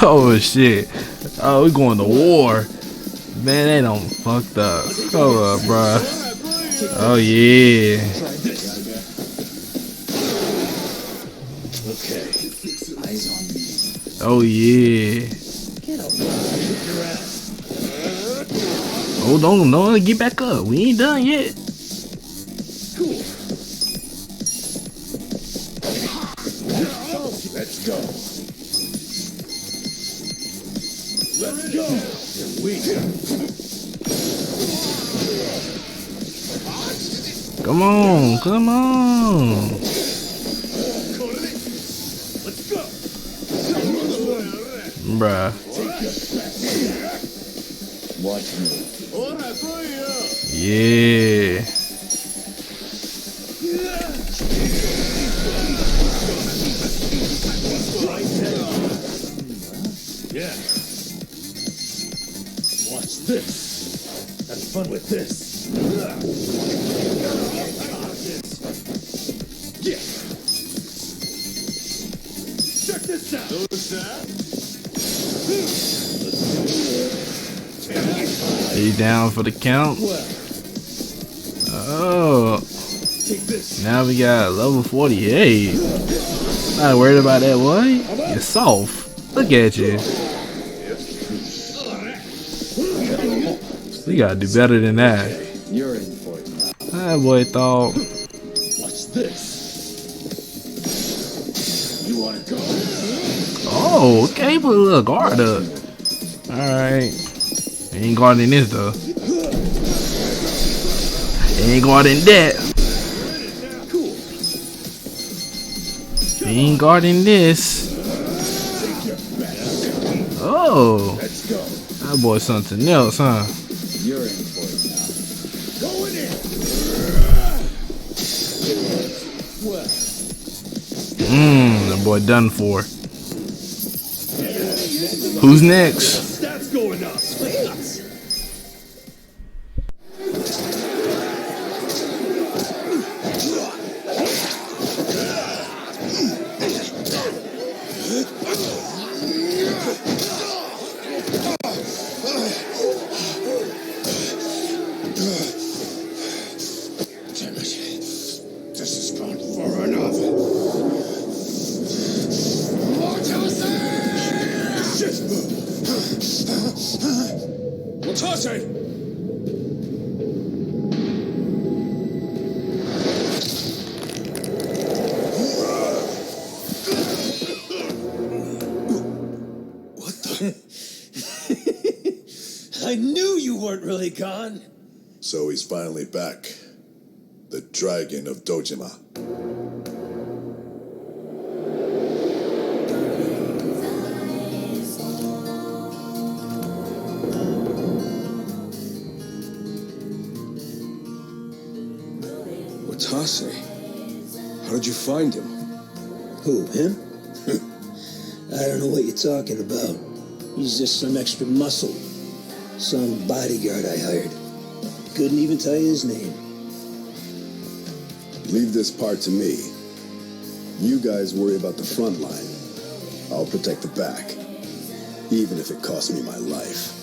Oh shit. Oh, we going to war. Man, they don't fucked up. Hold up, bruh. Oh yeah. Oh yeah. Oh, don't get back up. We ain't done yet. Let's go. Let's go. Come on, come on. Let's go. Bruh. Watch me. Yeah. Yeah. Watch this. Have fun with this. Yeah. Check this out. He's down for the count. Oh. Now we got level 48. Not worried about that, boy. You're soft. Look at you. We gotta do better than that. You're in for it now. That boy thought. Watch this. You wanna go? Oh, okay, put a little guard up. Alright. Ain't guarding this though. Ain't guarding that. Ain't guarding this. Oh. That boy something else, huh? You're in for it now. Going in. That boy done for. Who's next? That's going up. I knew you weren't really gone. So he's finally back. The Dragon of Dojima. Watase, how did you find him? Who, him? I don't know what you're talking about. He's just some extra muscle. Some bodyguard I hired. Couldn't even tell you his name. Leave this part to me. You guys worry about the front line. I'll protect the back. Even if it costs me my life.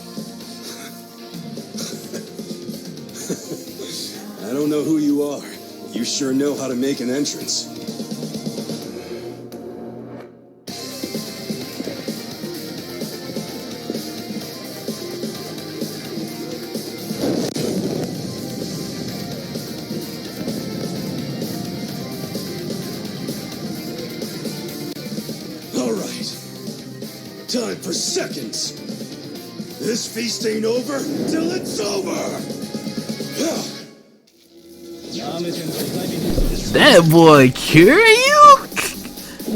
I don't know who you are. You sure know how to make an entrance. All right. Time for seconds. This feast ain't over till it's over. That boy Kiryu?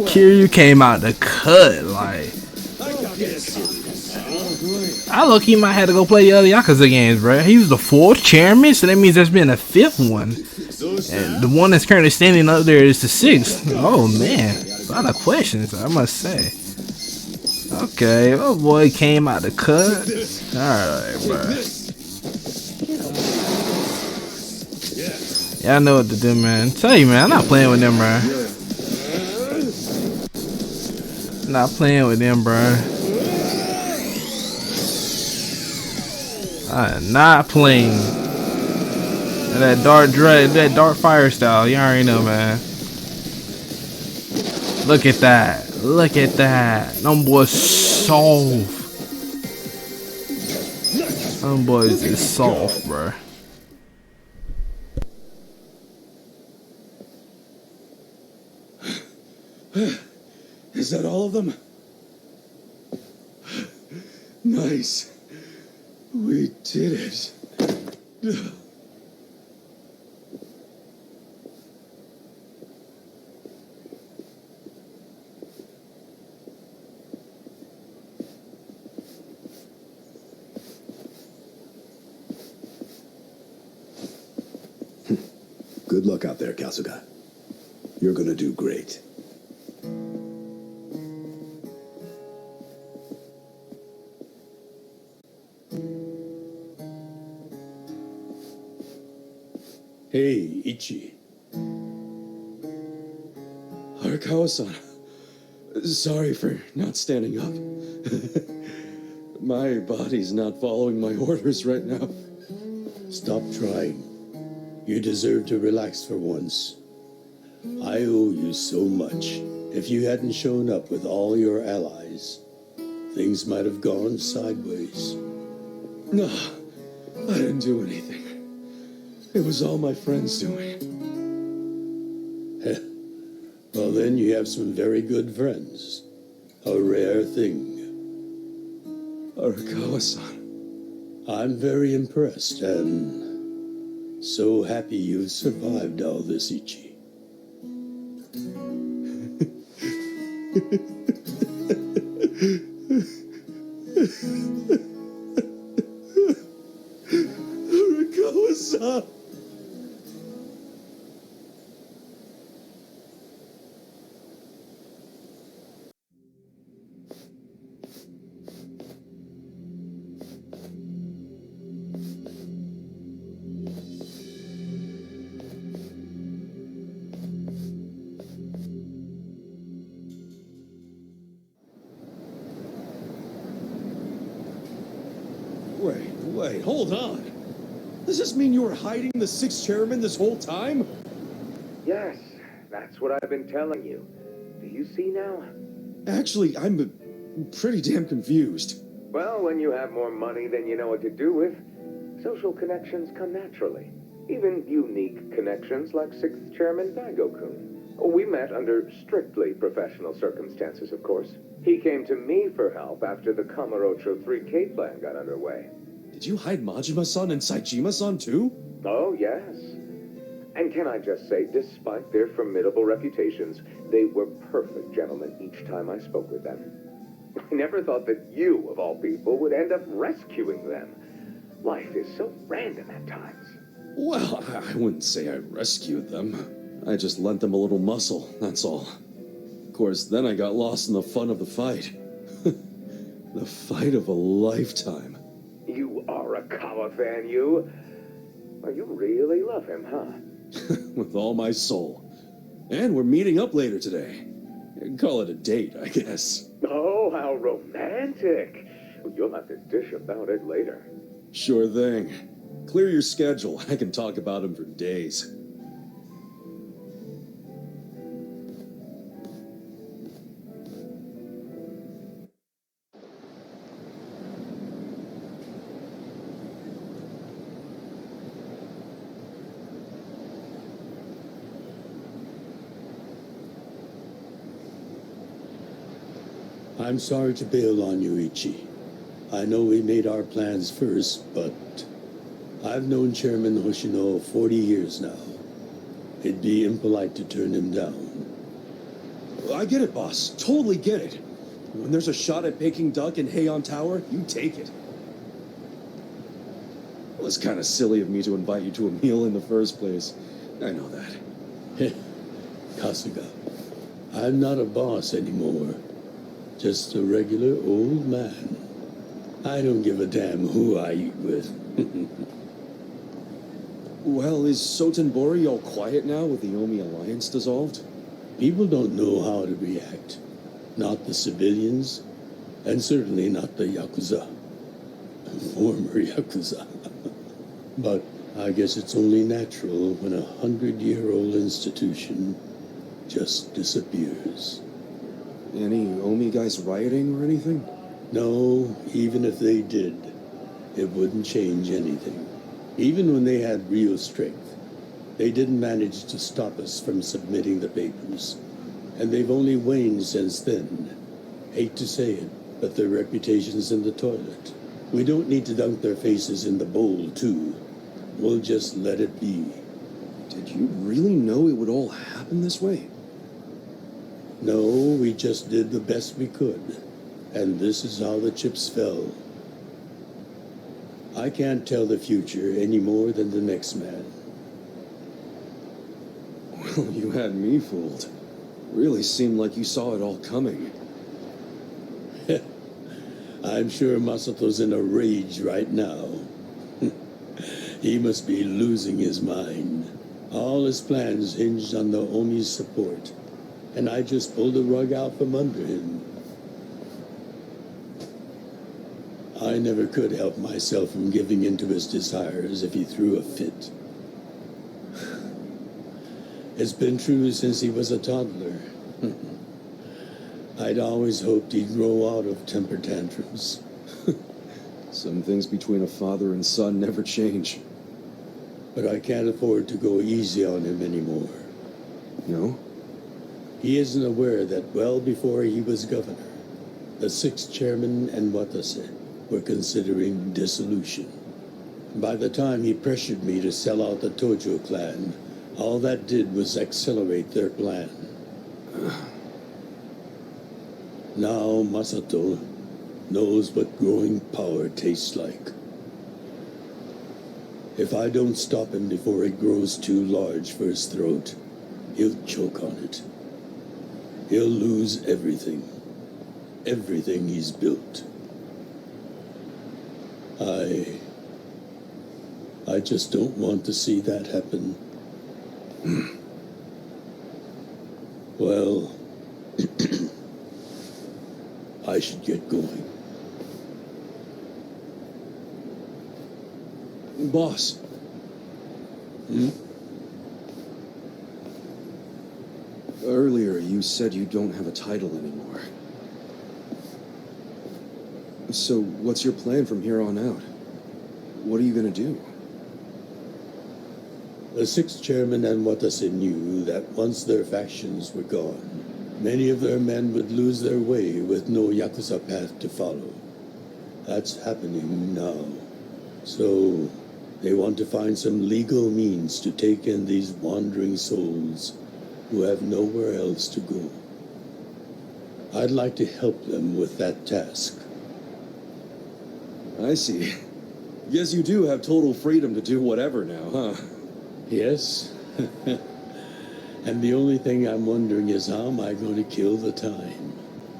Kiryu came out the cut, like. I low-key might have to go play the other Yakuza games, bro. He was the 4th chairman, so that means there's been a 5th one. And the one that's currently standing up there is the 6th. Oh man, a lot of questions, I must say. Okay, oh boy came out the cut. Alright, bro. Yeah, I know what to do, man. Tell you, man, I'm not playing with them, bro. Not playing with them, bro. I am not playing. That dark fire style. You already know, man. Look at that. Look at that. Them boys soft. Them boys is soft, bro. Is that all of them? Nice. We did it. Good luck out there, Kasuga. You're gonna do great. Hey, Ichi. Arakawa-san. Sorry for not standing up. My body's not following my orders right now. Stop trying. You deserve to relax for once. I owe you so much. If you hadn't shown up with all your allies, things might have gone sideways. No, I didn't do anything. It was all my friends doing. Well, then you have some very good friends. A rare thing. Arakawa-san. I'm very impressed and so happy you've survived all this, Ichi. Arakawa-san. Wait, hold on. Does this mean you were hiding the sixth chairman this whole time? Yes, that's what I've been telling you. Do you see now? Actually, I'm pretty damn confused. Well, when you have more money than you know what to do with, social connections come naturally. Even unique connections like sixth chairman Daigo-kun. We met under strictly professional circumstances, of course. He came to me for help after the Kamurocho 3K plan got underway. Did you hide Majima-san and Saejima-san too? Oh, yes. And can I just say, despite their formidable reputations, they were perfect gentlemen each time I spoke with them. I never thought that you, of all people, would end up rescuing them. Life is so random at times. Well, I wouldn't say I rescued them. I just lent them a little muscle, that's all. Of course, then I got lost in the fun of the fight. The fight of a lifetime. You are a Kawa fan, you? Well, you really love him, huh? With all my soul. And we're meeting up later today. Call it a date, I guess. Oh, how romantic. You'll have to dish about it later. Sure thing. Clear your schedule. I can talk about him for days. I'm sorry to bail on you, Ichi. I know we made our plans first, but I've known Chairman Hoshino 40 years now. It'd be impolite to turn him down. I get it, boss. Totally get it. When there's a shot at Peking Duck in Heian Tower, you take it. It was kind of silly of me to invite you to a meal in the first place. I know that. Kasuga, I'm not a boss anymore. Just a regular old man. I don't give a damn who I eat with. Well, is Sotenbori all quiet now with the Omi alliance dissolved? People don't know how to react. Not the civilians, and certainly not the Yakuza. Former Yakuza. But I guess it's only natural when a 100-year-old institution just disappears. Any Omi guys rioting or anything? No, even if they did, it wouldn't change anything. Even when they had real strength, they didn't manage to stop us from submitting the papers. And they've only waned since then. Hate to say it, but their reputation's in the toilet. We don't need to dunk their faces in the bowl, too. We'll just let it be. Did you really know it would all happen this way? No, we just did the best we could. And this is how the chips fell. I can't tell the future any more than the next man. Well, you had me fooled. Really seemed like you saw it all coming. I'm sure Masato's in a rage right now. He must be losing his mind. All his plans hinged on the Omi's support, and I just pulled the rug out from under him. I never could help myself from giving in to his desires if he threw a fit. It's been true since he was a toddler. I'd always hoped he'd grow out of temper tantrums. Some things between a father and son never change. But I can't afford to go easy on him anymore. No? He isn't aware that well before he was governor, the sixth chairman and Watase were considering dissolution. By the time he pressured me to sell out the Tojo clan, all that did was accelerate their plan. Now Masato knows what growing power tastes like. If I don't stop him before it grows too large for his throat, he'll choke on it. He'll lose everything. Everything he's built. I just don't want to see that happen. Well, I should get going. Boss. Earlier, you said you don't have a title anymore. So, what's your plan from here on out? What are you gonna do? The sixth chairman and Watase knew that once their factions were gone, many of their men would lose their way with no Yakuza path to follow. That's happening now. So, they want to find some legal means to take in these wandering souls who have nowhere else to go. I'd like to help them with that task. I see. Guess you do have total freedom to do whatever now, huh? Yes. And the only thing I'm wondering is how am I going to kill the time?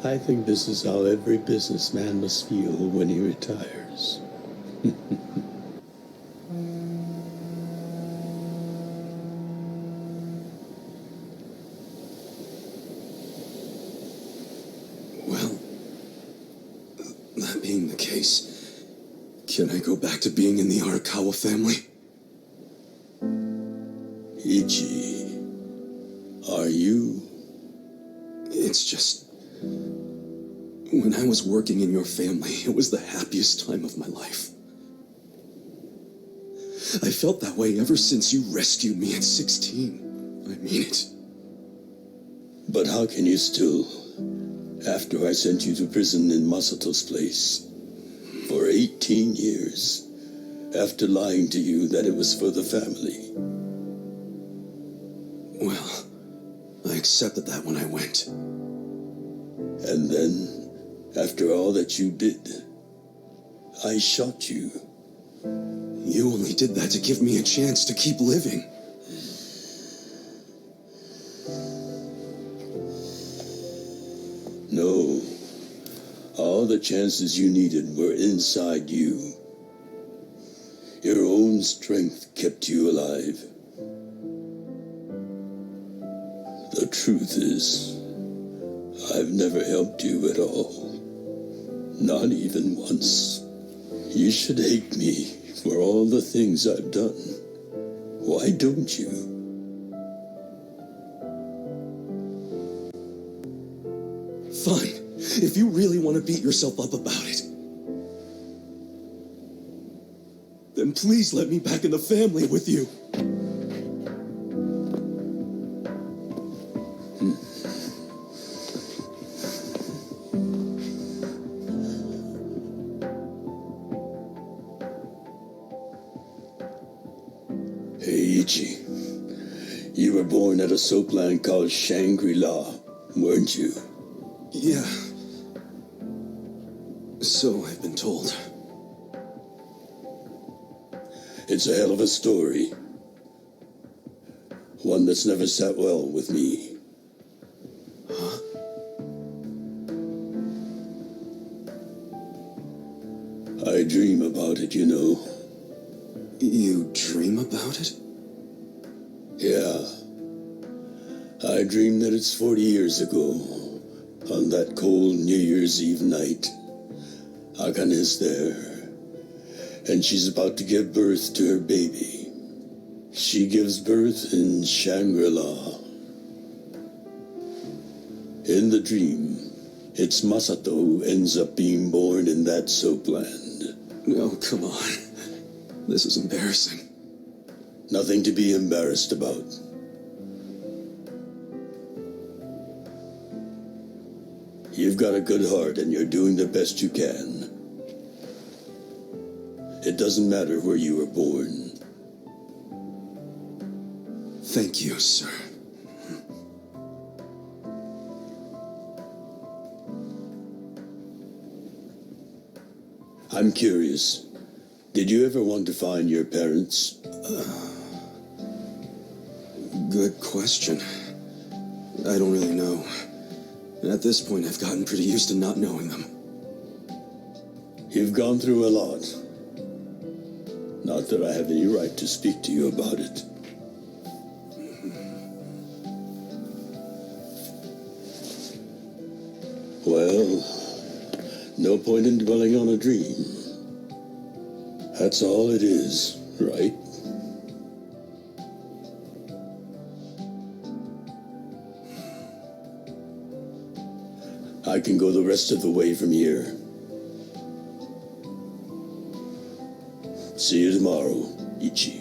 I think this is how every businessman must feel when he retires. Well, that being the case, can I go back to being in the Arakawa family? Ichi, are you? It's just... when I was working in your family, it was the happiest time of my life. I felt that way ever since you rescued me at 16. I mean it. But how can you still, after I sent you to prison in Masato's place, for 18 years, after lying to you that it was for the family? Well, I accepted that when I went. And then, after all that you did, I shot you. You only did that to give me a chance to keep living. No. All the chances you needed were inside you. Your own strength kept you alive. The truth is, I've never helped you at all. Not even once. You should hate me for all the things I've done. Why don't you? Fine. If you really want to beat yourself up about it, then please let me back in the family with you. Hey, Ichi. You were born at a soapland called Shangri-La, weren't you? Yeah. So I've been told. It's a hell of a story. One that's never sat well with me. Huh? I dream about it, you know. You dream about it? Yeah. I dream that it's 40 years ago, on that cold New Year's Eve night. Akane's there, and she's about to give birth to her baby. She gives birth in Shangri-La. In the dream, it's Masato who ends up being born in that soapland. No, come on. This is embarrassing. Nothing to be embarrassed about. You've got a good heart and you're doing the best you can. It doesn't matter where you were born. Thank you, sir. I'm curious. Did you ever want to find your parents? Good question. I don't really know. At this point, I've gotten pretty used to not knowing them. You've gone through a lot. Not that I have any right to speak to you about it. Well, no point in dwelling on a dream. That's all it is, right? I can go the rest of the way from here. See you tomorrow, Ichi.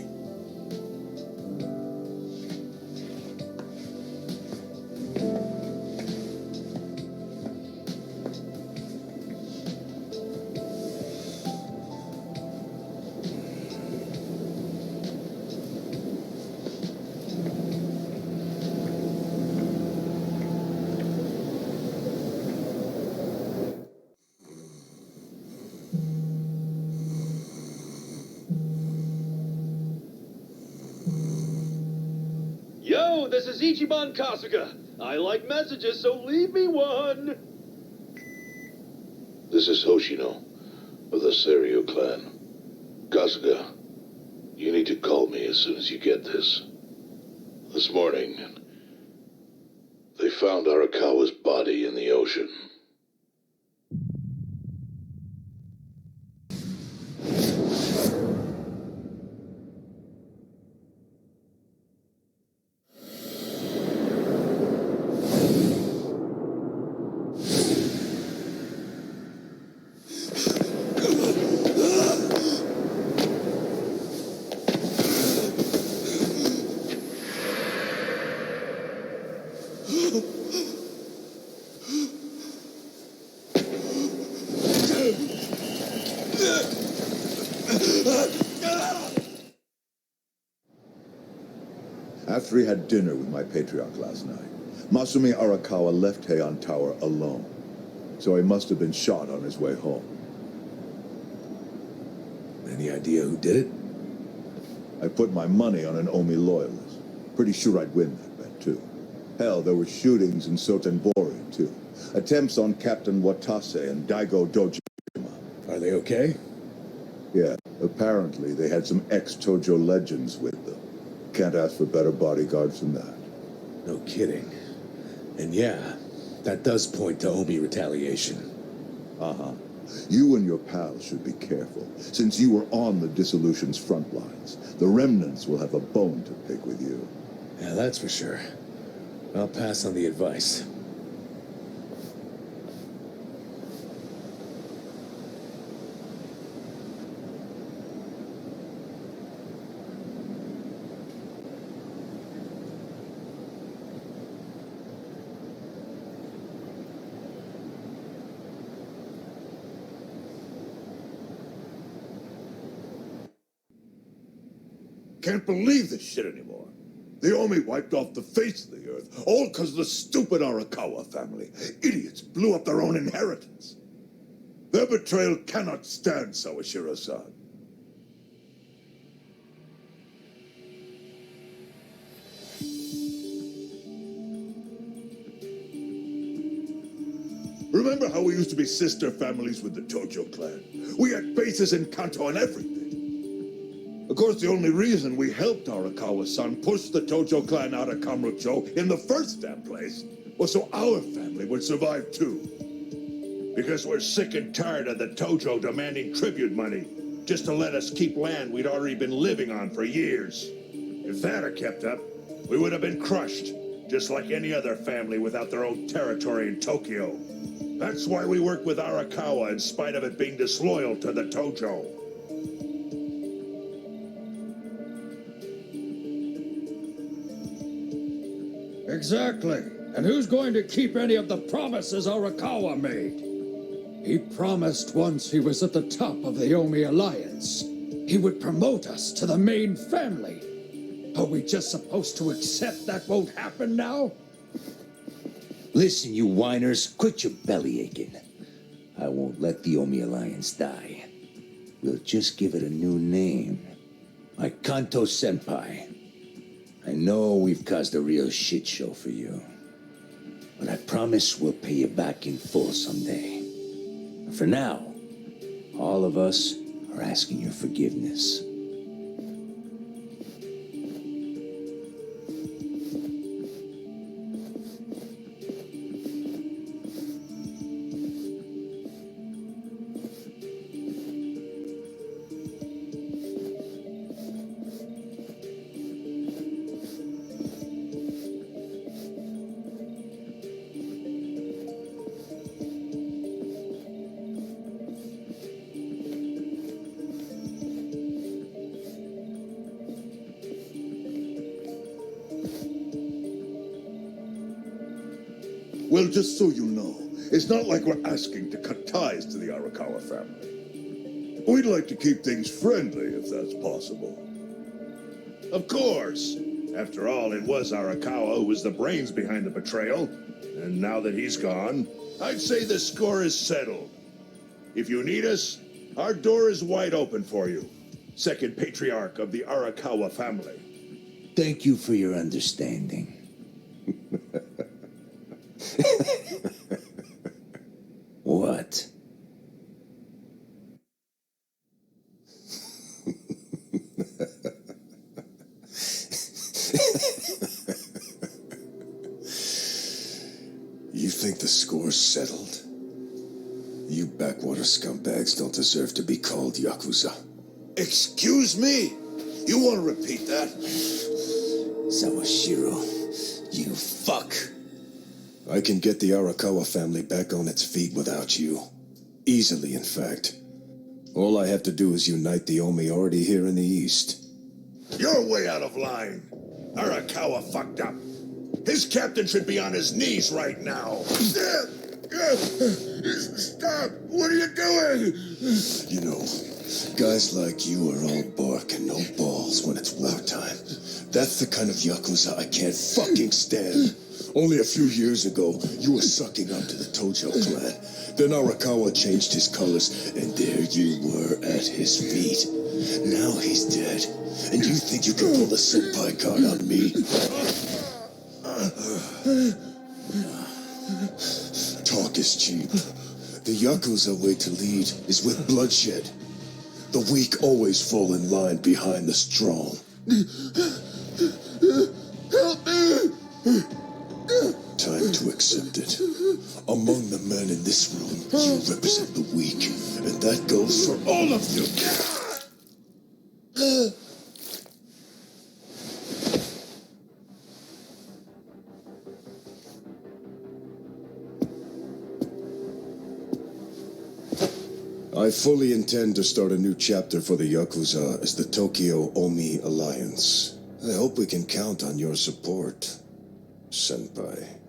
Yo, this is Ichiban Kasuga. I like messages, so leave me one. This is Hoshino of the Seiryu clan. Kasuga, you need to call me as soon as you get this. This morning, they found Arakawa's body in the ocean. After he had dinner with my patriarch last night, Masumi Arakawa left Heian Tower alone. So he must have been shot on his way home. Any idea who did it? I put my money on an Omi loyalist. Pretty sure I'd win that bet, too. Hell, there were shootings in Sotenbori, too. Attempts on Captain Watase and Daigo Dojima. Are they okay? Yeah, apparently they had some ex-Tojo legends with them. Can't ask for better bodyguards than that. No kidding. And yeah, that does point to Omi retaliation. Uh-huh. You and your pals should be careful. Since you were on the dissolution's front lines, the remnants will have a bone to pick with you. Yeah, that's for sure. I'll pass on the advice. Can't believe this shit anymore. The Omi wiped off the face of the earth, all because of the stupid Arakawa family. Idiots blew up their own inheritance. Their betrayal cannot stand, Sawashiro-san. Remember how we used to be sister families with the Tojo clan? We had bases in Kanto and everything. Of course, the only reason we helped Arakawa-san push the Tojo clan out of Kamurocho in the first damn place was so our family would survive too. Because we're sick and tired of the Tojo demanding tribute money just to let us keep land we'd already been living on for years. If that had kept up, we would have been crushed, just like any other family without their own territory in Tokyo. That's why we work with Arakawa in spite of it being disloyal to the Tojo. Exactly. And who's going to keep any of the promises Arakawa made? He promised once he was at the top of the Omi Alliance, he would promote us to the main family. Are we just supposed to accept that won't happen now? Listen, you whiners, quit your belly aching. I won't let the Omi Alliance die. We'll just give it a new name. Like Kanto Senpai. I know we've caused a real shit show for you. But I promise we'll pay you back in full someday. For now, all of us are asking your forgiveness. Well, just so you know, it's not like we're asking to cut ties to the Arakawa family. We'd like to keep things friendly, if that's possible. Of course. After all, it was Arakawa who was the brains behind the betrayal. And now that he's gone, I'd say the score is settled. If you need us, our door is wide open for you. Second patriarch of the Arakawa family. Thank you for your understanding. What? You think the score's settled? You backwater scumbags don't deserve to be called Yakuza. Excuse me? You want to repeat that? Sawashiro, you fuck. I can get the Arakawa family back on its feet without you. Easily, in fact. All I have to do is unite the Omi already here in the East. You're way out of line. Arakawa fucked up. His captain should be on his knees right now. Stop! What are you doing? You know, guys like you are all bark and no balls when it's wartime. That's the kind of Yakuza I can't fucking stand. Only a few years ago, you were sucking up to the Tojo clan. Then Arakawa changed his colors, and there you were at his feet. Now he's dead, and you think you can pull the senpai card on me? Talk is cheap. The Yakuza way to lead is with bloodshed. The weak always fall in line behind the strong. Help me! Time to accept it. Among the men in this room, you represent the weak, and that goes for all of you. I fully intend to start a new chapter for the Yakuza as the Tokyo Omi Alliance. I hope we can count on your support, Senpai.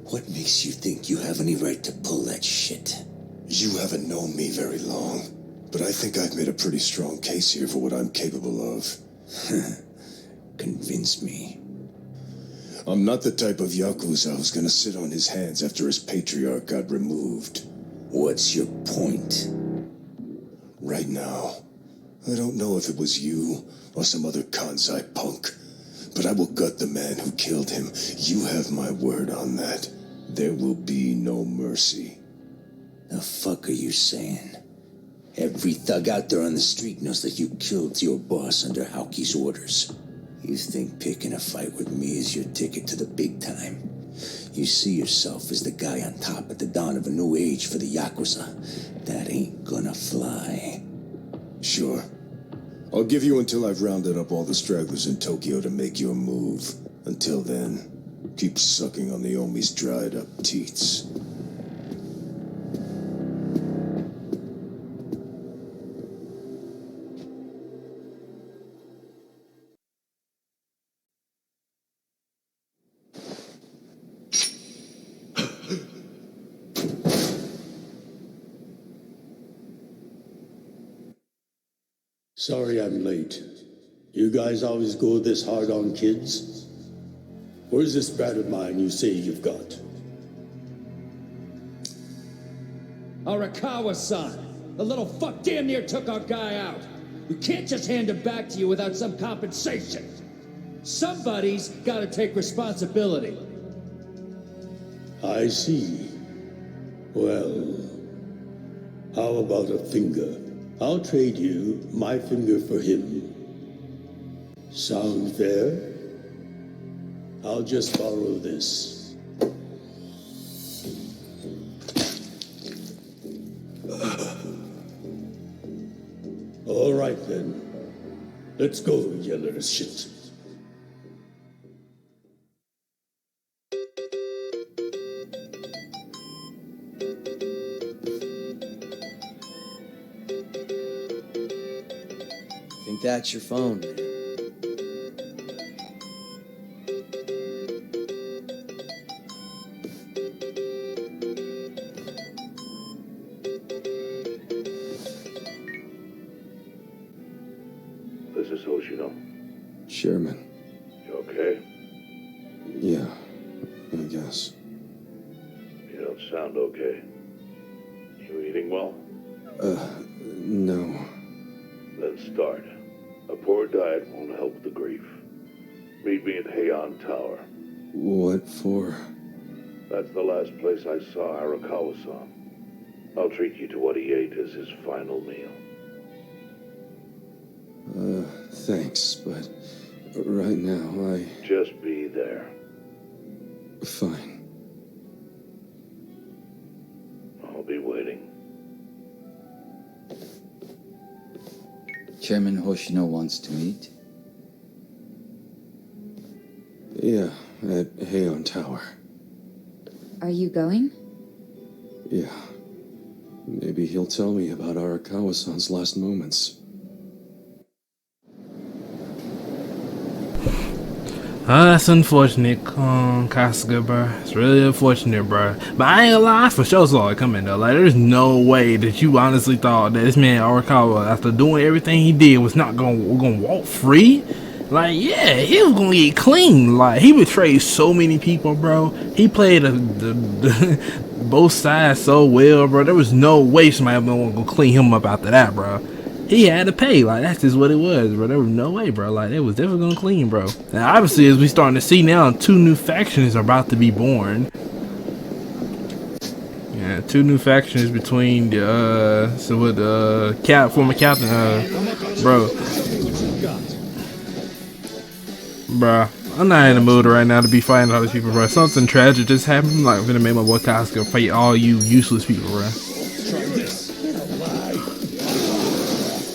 What makes you think you have any right to pull that shit? You haven't known me very long, but I think I've made a pretty strong case here for what I'm capable of. Convince me. I'm not the type of Yakuza who's gonna sit on his hands after his patriarch got removed. What's your point? Right now, I don't know if it was you or some other Kansai punk, but I will gut the man who killed him. You have my word on that. There will be no mercy. The fuck are you saying? Every thug out there on the street knows that you killed your boss under Haoki's orders. You think picking a fight with me is your ticket to the big time? You see yourself as the guy on top at the dawn of a new age for the Yakuza. That ain't gonna fly. Sure. I'll give you until I've rounded up all the stragglers in Tokyo to make your move. Until then, keep sucking on the Omi's dried up teats. Sorry I'm late. You guys always go this hard on kids? Where's this brat of mine you say you've got? Arakawa-san! The little fuck damn near took our guy out. We can't just hand him back to you without some compensation. Somebody's gotta take responsibility. I see. Well, how about a finger? I'll trade you my finger for him. Sound fair? I'll just borrow this. All right then. Let's go, you little shit. Think that's your phone, man. This is Hoshino. Sherman. You okay? Yeah, I guess. You don't sound okay. You eating well? No. Then start. A poor diet won't help the grief. Meet me at Heian Tower. What for? That's the last place I saw Arakawa-san. I'll treat you to what he ate as his final meal. Thanks, but right now Just be there. Fine. I'll be waiting. Chairman Hoshino wants to meet. Yeah, at Heian Tower. Are you going? Yeah. Maybe he'll tell me about Arakawa-san's last moments. That's unfortunate, Kasuga, bro. It's really unfortunate, bro. But I ain't gonna lie, for sure saw it coming though. Like, there's no way that you honestly thought that this man Arakawa, after doing everything he did, was not gonna walk free. Like, yeah, he was gonna get clean. Like, he betrayed so many people, bro. He played both sides so well, bro. There was no way somebody was gonna clean him up after that, bro. He had to pay. Like, that's just what it was, bro. There was no way, bro. Like, it was definitely gonna clean, bro. And obviously, as we starting to see now, 2 new factions are about to be born. Yeah, Man, two new factions between the former captain, bro. Bruh, I'm not in the mood right now to be fighting all these people, bro. Something tragic just happened. I'm like gonna make my boy Casca fight all you useless people, bro. Try this.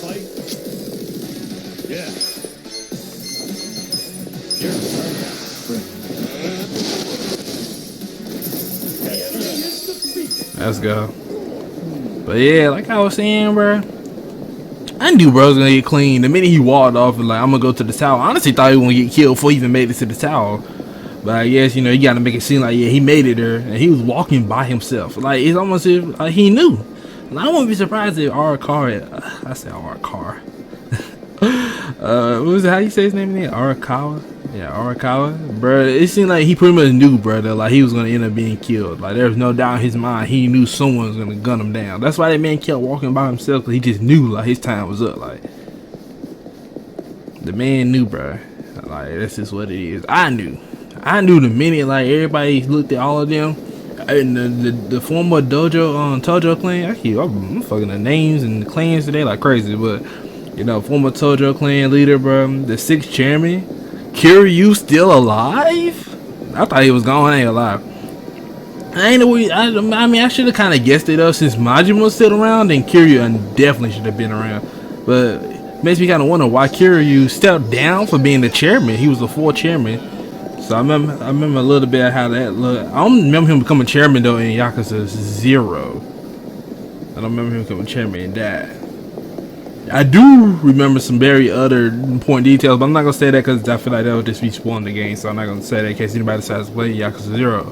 Fight. Yeah. Let's go. But yeah, like I was saying, bro, I knew bro was gonna get clean. The minute he walked off, and like, I'm gonna go to the tower. I honestly thought he was gonna get killed before he even made it to the tower. But I guess, you gotta make it seem like, yeah, he made it there, and he was walking by himself. Like, it's almost as if he knew. And I wouldn't be surprised if our car, I said our car. What was it? How you say his name again? Arakawa? Yeah, Arakawa. Bro, it seemed like he pretty much knew, bro, that like he was gonna end up being killed. Like, there was no doubt in his mind. He knew someone was gonna gun him down. That's why that man kept walking by himself, because he just knew like his time was up. Like, the man knew, bro. Like, that's just what it is. I knew the minute like everybody looked at all of them. And the former Tojo clan, I'm fucking the names and the clans today like crazy, but former Tojo clan leader, bro, the 6th chairman, Kiryu still alive? I thought he was gone. I ain't alive. I mean, I should have kind of guessed it up since Majima was still around, and Kiryu definitely should have been around. But it makes me kind of wonder why Kiryu stepped down for being the chairman. He was the 4th chairman. So I remember a little bit of how that looked. I don't remember him becoming chairman though in Yakuza 0. I don't remember him becoming chairman in that. I do remember some very other important details, but I'm not gonna say that because I feel like that would just be spoiling the game. So I'm not gonna say that in case anybody decides to play Yakuza 0.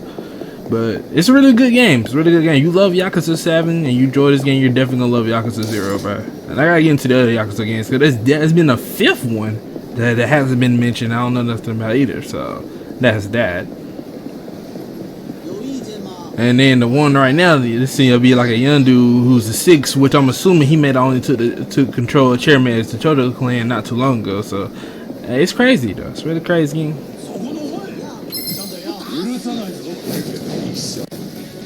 But it's a really good game. It's a really good game. You love Yakuza 7 and you enjoy this game, you're definitely gonna love Yakuza 0, bro. And I gotta get into the other Yakuza games because there's been a 5th one that hasn't been mentioned. I don't know nothing about either. So that's that. And then the one right now, this seems to be like a young dude who's the 6th, which I'm assuming he made only to control a chairman as the Chojo clan not too long ago. So hey, it's crazy though. It's really crazy.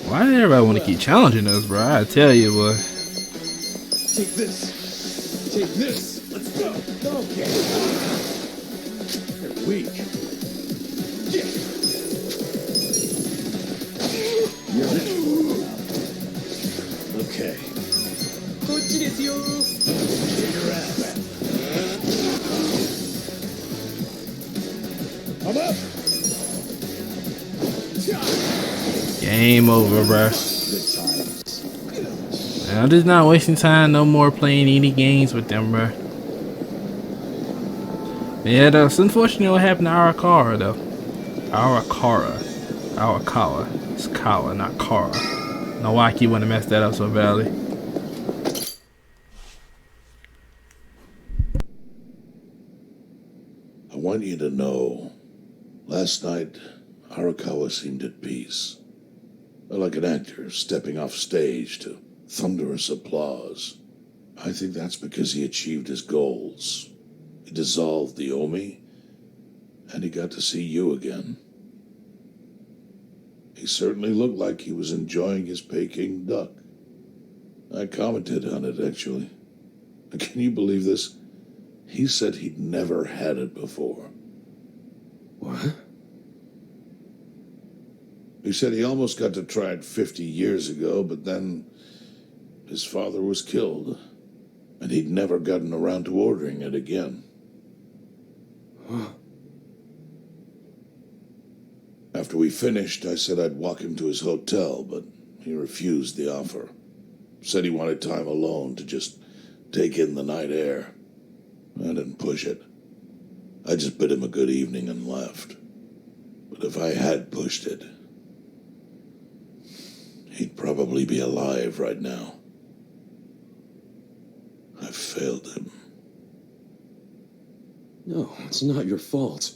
Why did everybody want to keep challenging us, bro? I tell you, boy. Take this. Take this. Let's go. Okay. They're weak. Okay. I'm up. Game over, bro. I'm just not wasting time no more playing any games with them, bro. Yeah, that's unfortunate what happened to Arakawa, though. Arakawa. It's Kawa, not Kara. No, why I keep wanting to mess that up so badly. I want you to know, last night, Arakawa seemed at peace. Like an actor stepping off stage to thunderous applause. I think that's because he achieved his goals. He dissolved the Omi, and he got to see you again. He certainly looked like he was enjoying his Peking duck. I commented on it, actually. Can you believe this? He said he'd never had it before. What? He said he almost got to try it 50 years ago, but then his father was killed, and he'd never gotten around to ordering it again. Huh. After we finished, I said I'd walk him to his hotel, but he refused the offer. Said he wanted time alone to just take in the night air. I didn't push it. I just bid him a good evening and left. But if I had pushed it, he'd probably be alive right now. I failed him. No, it's not your fault.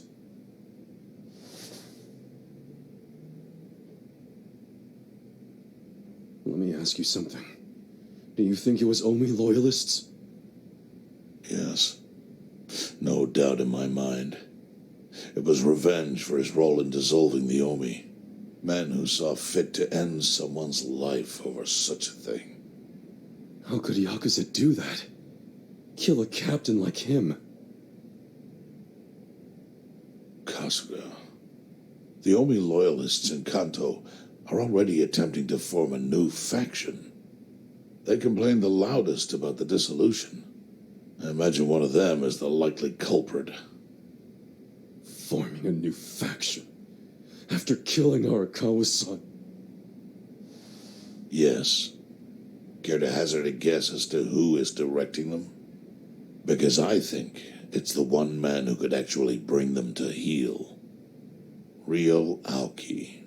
Let me ask you something. Do you think it was Omi loyalists? Yes. No doubt in my mind. It was revenge for his role in dissolving the Omi. Men who saw fit to end someone's life over such a thing. How could Yakuza do that? Kill a captain like him? Kasuga, the Omi loyalists in Kanto are already attempting to form a new faction. They complain the loudest about the dissolution. I imagine one of them is the likely culprit. Forming a new faction? After killing Arakawa-san? Yes. Care to hazard a guess as to who is directing them? Because I think it's the one man who could actually bring them to heel. Ryo Aoki.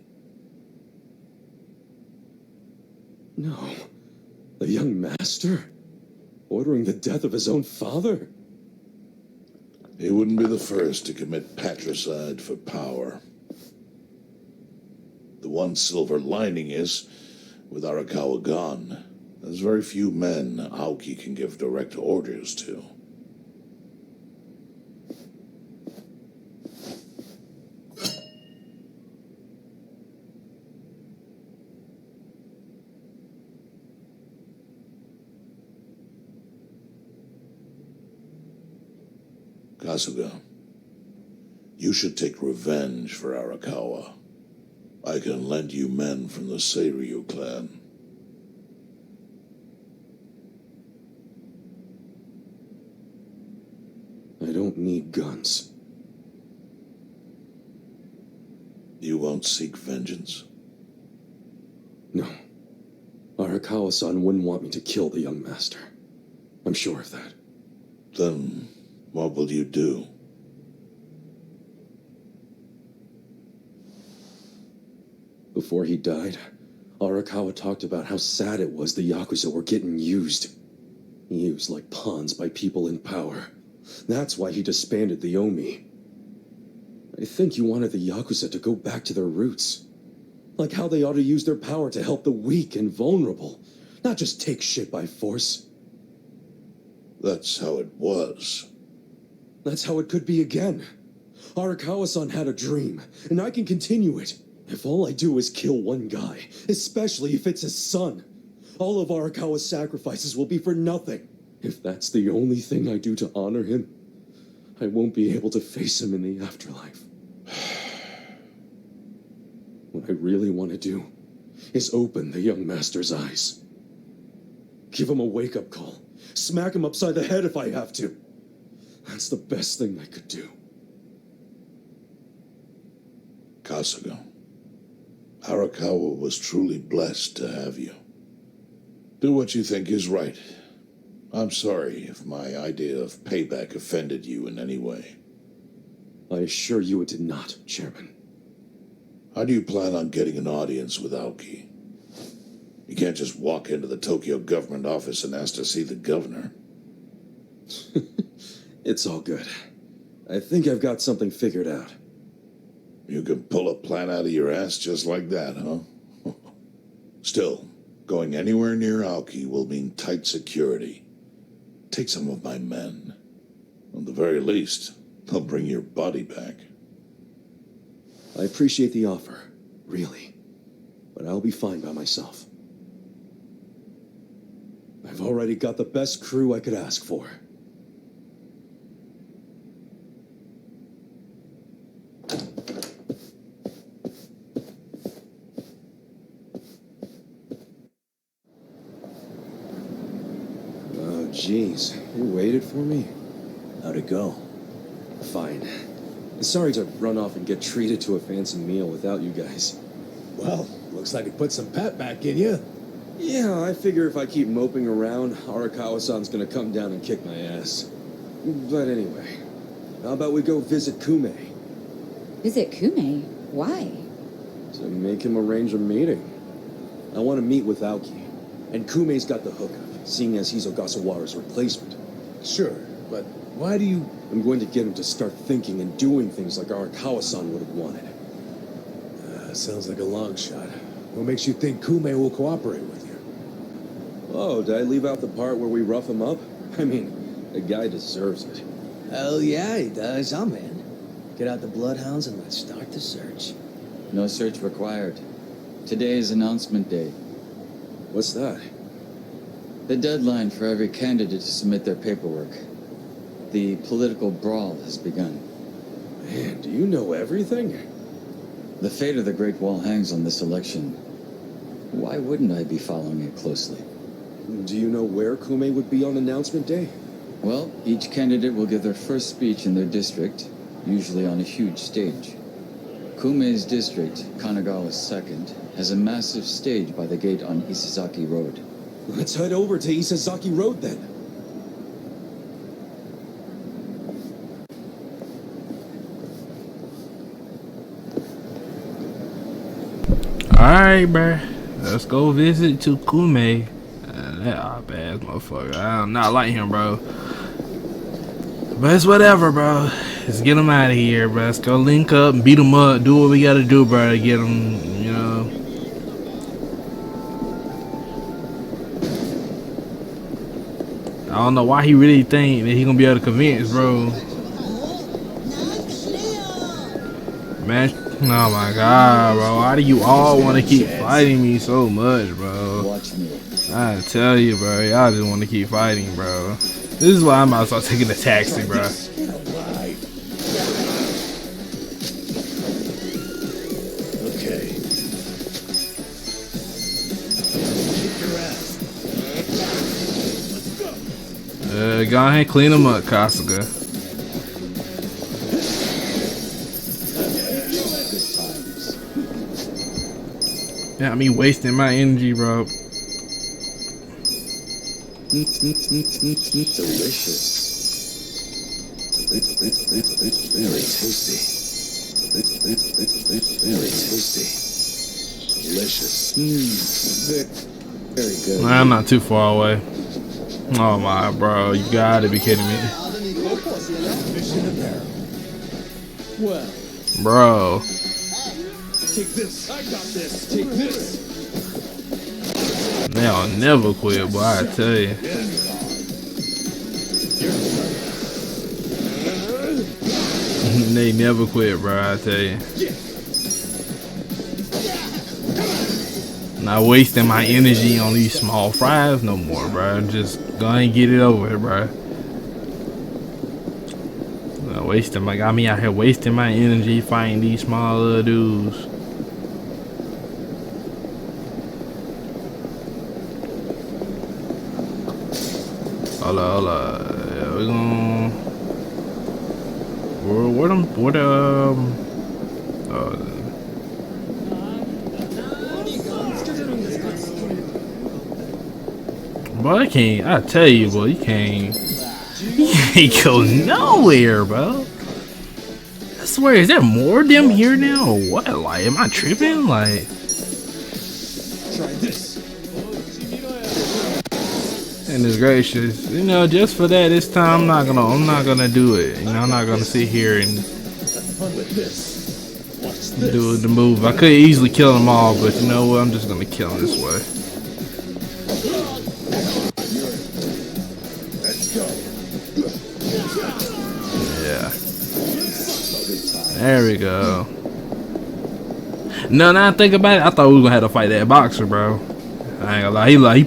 No. The young master? Ordering the death of his own father? He wouldn't be the first to commit patricide for power. The one silver lining is, with Arakawa gone, there's very few men Aoki can give direct orders to. Kasuga, you should take revenge for Arakawa. I can lend you men from the Seiryu clan. I don't need guns. You won't seek vengeance? No. Arakawa-san wouldn't want me to kill the young master. I'm sure of that. Then what will you do? Before he died, Arakawa talked about how sad it was the Yakuza were getting used. Used like pawns by people in power. That's why he disbanded the Omi. I think he wanted the Yakuza to go back to their roots. Like how they ought to use their power to help the weak and vulnerable, not just take shit by force. That's how it was. That's how it could be again. Arakawa-san had a dream, and I can continue it. If all I do is kill one guy, especially if it's his son, all of Arakawa's sacrifices will be for nothing. If that's the only thing I do to honor him, I won't be able to face him in the afterlife. What I really want to do is open the young master's eyes. Give him a wake-up call. Smack him upside the head if I have to. That's the best thing I could do. Kasuga, Arakawa was truly blessed to have you. Do what you think is right. I'm sorry if my idea of payback offended you in any way. I assure you it did not, Chairman. How do you plan on getting an audience with Aoki? You can't just walk into the Tokyo government office and ask to see the governor. It's all good. I think I've got something figured out. You can pull a plan out of your ass just like that, huh? Still, going anywhere near Aoki will mean tight security. Take some of my men. At the very least, they'll bring your body back. I appreciate the offer, really. But I'll be fine by myself. I've already got the best crew I could ask for. Oh, jeez. You waited for me? How'd it go? Fine. Sorry to run off and get treated to a fancy meal without you guys. Well, looks like it put some pep back in you. Yeah, I figure if I keep moping around, Arakawa-san's gonna come down and kick my ass. But anyway, how about we go visit Kume? Visit Kume? Why? To make him arrange a meeting. I want to meet with Aoki, and Kume's got the hookup, seeing as he's Ogasawara's replacement. Sure, but why do you... I'm going to get him to start thinking and doing things like Arakawa-san would have wanted. Sounds like a long shot. What makes you think Kume will cooperate with you? Oh, did I leave out the part where we rough him up? I mean, the guy deserves it. Hell yeah, he does. I'm in. Get out the bloodhounds and let's start the search. No search required. Today is announcement day. What's that? The deadline for every candidate to submit their paperwork. The political brawl has begun. Man, do you know everything? The fate of the Great Wall hangs on this election. Why wouldn't I be following it closely? Do you know where Kume would be on announcement day? Well, each candidate will give their first speech in their district, usually on a huge stage. Kume's district, Kanagawa's second, has a massive stage by the gate on Isazaki Road. Let's head over to Isazaki Road then. Alright, bruh. Let's go visit to Kume. That op-ass motherfucker. I do not like him, bro. But it's whatever, bro. Let's get him out of here, bro. Let's go link up and beat him up. Do what we gotta do, bro, to get him, you know. I don't know why he really think that he gonna be able to convince, bro. Man, oh my god, bro. Why do you all want to keep fighting me so much, bro? I tell you, bro. Y'all just want to keep fighting, bro. This is why I'm about to start taking the taxi, bro. Go ahead, clean them up, Kasuga. Got me wasting my energy, bro. Delicious. Very toasty. Very toasty. Delicious. Very good. I'm not too far away. Oh my, bro, you gotta be kidding me. Well, bro. Take this. I got this. Take this. They'll never quit, boy, I tell you. They never quit, bro, I tell you. Not wasting my energy on these small fries no more, bro. Just go ahead and get it over, bro. Not wasting my, got me out here wasting my energy fighting these small little dudes. Hold up. Yeah, we're gonna. Bro, I can't. I tell you, boy, you can't go nowhere, bro. I swear, is there more of them here now, or what? Like, am I tripping? Like, try this. goodness gracious, you know, just for that, this time I'm not gonna do it. You know, I'm not gonna sit here and do the move. I could easily kill them all, but you know what? I'm just gonna kill them this way. Yeah. There we go. No, now I think about it, I thought we were gonna have to fight that boxer, bro. I ain't gonna lie, he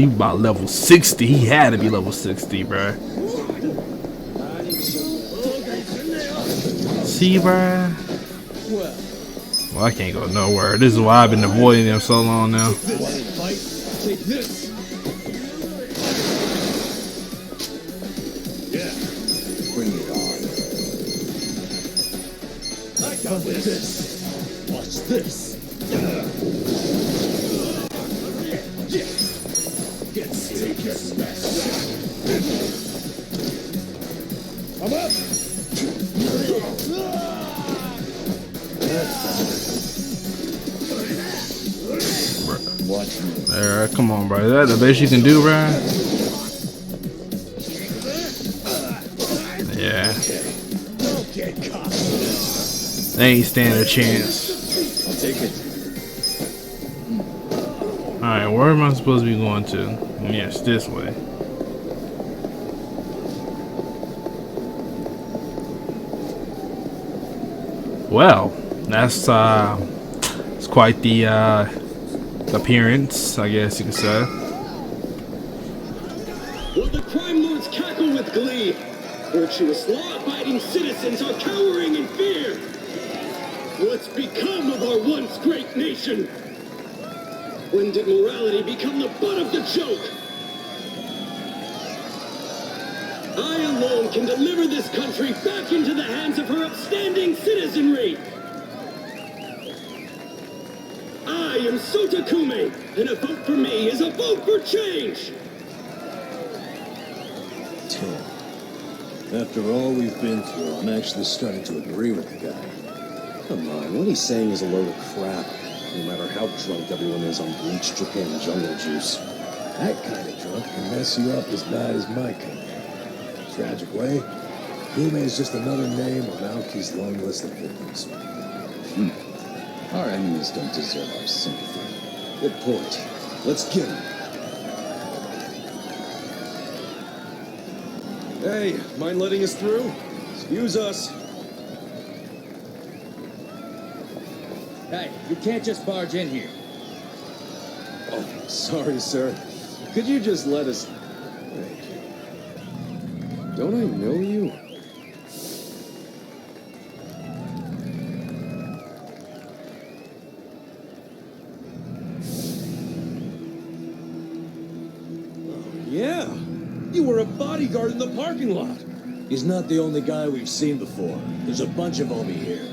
about level 60. He had to be level 60, bro. See, bro? Well, I can't go nowhere. This is why I've been avoiding them so long now. Take this. Yeah. Bring it on. I got this. Watch this. Get sick, you smash. I'm up. Watch me. There, come on, bro. Is that the best you can do, bro? Yeah. They ain't stand a chance. I'll take it. Alright, where am I supposed to be going to? Yes, this way. Well, that's It's quite the appearance, I guess you could say. Will the crime lords cackle with glee? Virtuous, law-abiding citizens are cowering in fear. What's become of our once great nation? When did morality become the butt of the joke? I alone can deliver this country back into the hands of her upstanding citizenry. I am Sota Kume, and a vote for me is a vote for change. Tim, after all we've been through, I'm actually starting to agree with the guy. Come on, what he's saying is a load of crap. No matter how drunk everyone is on bleached Japan jungle juice. That kind of drunk can mess you up as bad as my kind. Tragic way, Kume is just another name on Aoki's long list of victims. Our enemies don't deserve our sympathy. Good point. Let's get him. Hey, mind letting us through? Excuse us. Hey, you can't just barge in here. Oh, sorry, sir. Could you just let us... Wait. Don't I know you? Yeah, you were a bodyguard in the parking lot. He's not the only guy we've seen before. There's a bunch of Omi here.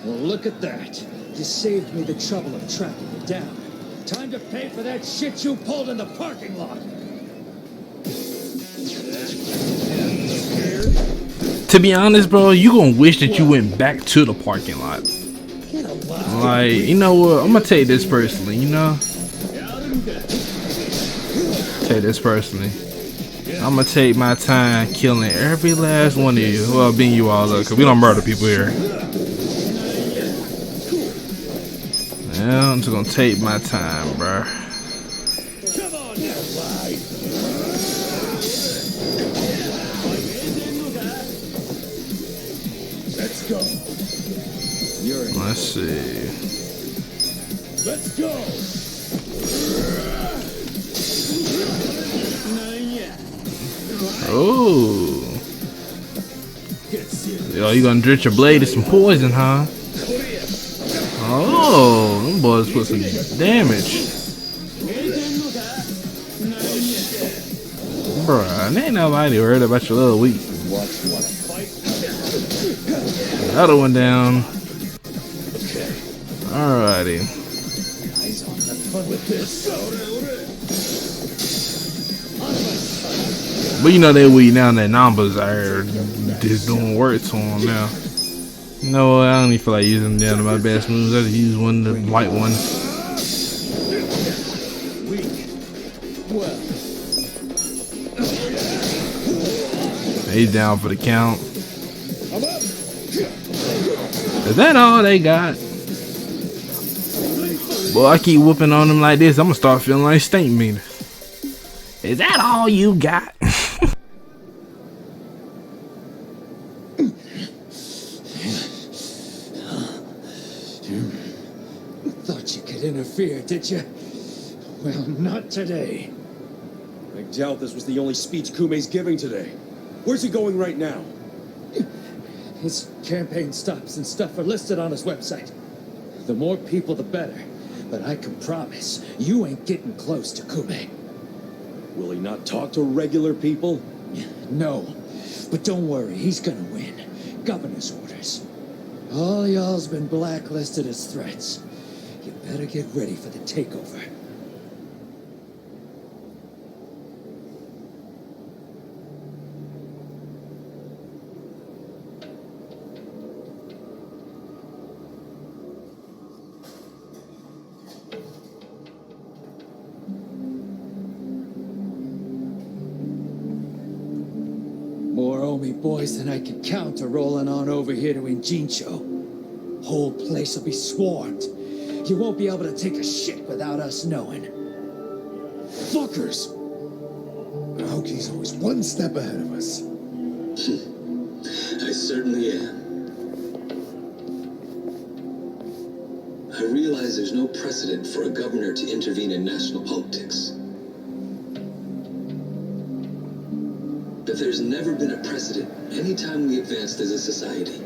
Well, look at that. You saved me the trouble of tracking you down. Time to pay for that shit you pulled in the parking lot. To be honest, bro, you gonna wish that you went back to the parking lot. Like, you know what? I'm gonna take this personally, you know? Take this personally. I'm gonna take my time killing every last one of you. Well, being you all up, because we don't murder people here. Yeah, I'm just gonna take my time, bro. Let's go. Let's see. Let's go. Oh. Yo, you gonna drench your blade in some poison, huh? Oh, them boys put some damage. Bruh, ain't nobody worried about your little weak. Another one down. Alrighty. But you know they weak now that numbers are just doing work to them now. You know what? I don't even feel like using them my best moves. I just use one of the white ones. He's down for the count. Is that all they got? Boy, I keep whooping on them like this, I'm gonna start feeling like stink meter. Is that all you got? Thought you could interfere, did you? Well, not today. I doubt this was the only speech Kume's giving today. Where's he going right now? His campaign stops and stuff are listed on his website. The more people, the better. But I can promise, you ain't getting close to Kume. Will he not talk to regular people? No, but don't worry, he's gonna win. Governor's orders. All y'all's been blacklisted as threats. You better get ready for the takeover. More Omi boys than I can count are rolling on over here to Injincho. Whole place will be swarmed. You won't be able to take a shit without us knowing. Fuckers! Aoki's always one step ahead of us. I I certainly am. I realize there's no precedent for a governor to intervene in national politics. But there's never been a precedent anytime we advanced as a society.